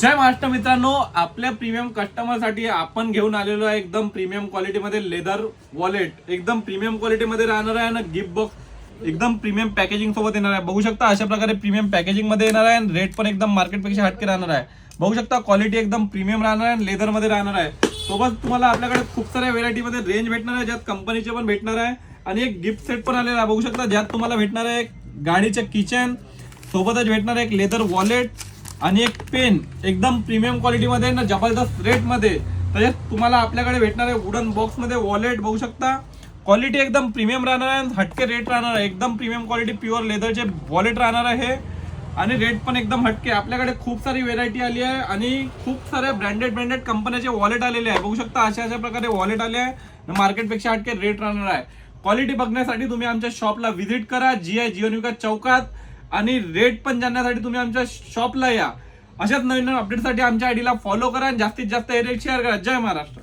जय महाराष्ट्र मित्रांनो, आपल्या प्रीमियम कस्टमरसाठी आपण घेऊन आलेलो आहे एकदम प्रीमियम क्वालिटीमध्ये लेदर वॉलेट. एकदम प्रीमियम क्वालिटीमध्ये राहणार आहे ना. गिफ्ट बॉक्स एकदम प्रीमियम पॅकेजिंग सोबत येणार आहे. बघू शकता अशा प्रकारे प्रीमियम पॅकेजिंग मध्ये येणार आहे. रेट पण एकदम मार्केटपेक्षा हटके राहणार आहे. बघू शकता क्वालिटी एकदम प्रीमियम राहणार आहे, लेदर मध्ये राहणार आहे. सोबत तुम्हाला आपल्याकडे खूप साऱ्या व्हेरायटी मध्ये रेंज भेटणार आहे, ज्यात कंपनीचे पण भेटणार आहे आणि एक गिफ्ट सेट पण आलेला आहे. बघू शकता ज्यात तुम्हाला भेटणार आहे गाडीचे किचन, सोबतच भेटणार आहे एक लेदर वॉलेट आणि एक पेन एकदम प्रीमियम क्वालिटीमध्ये ना, जबरदस्त रेट मध्ये. तसेच तुम्हाला आपल्याकडे भेटणार आहे वुडन बॉक्स मध्ये वॉलेट. बघू शकता क्वालिटी एकदम प्रीमियम राहणार आहे, हटके रेट राहणार आहे. एकदम प्रीमियम क्वालिटी प्युअर लेदरचे वॉलेट राहणार आहे आणि रेट पण एकदम हटके. आपल्याकडे खूप सारी व्हेरायटी आली आहे आणि खूप साऱ्या ब्रँडेड कंपन्याचे वॉलेट आलेले आहे. बघू शकता अशा प्रकारे वॉलेट आले आहे. मार्केटपेक्षा हटके रेट राहणार आहे. क्वालिटी बघण्यासाठी तुम्ही आमच्या शॉपला व्हिजिट करा, GI जीवन विकास चौकात. आणि रेट पण जाणण्यासाठी तुम्ही आमच्या शॉपला या. अशाच नवीन अपडेटसाठी आमच्या आयडीला फॉलो करा आणि जास्तीत जास्त रेट शेअर करा. जय महाराष्ट्र.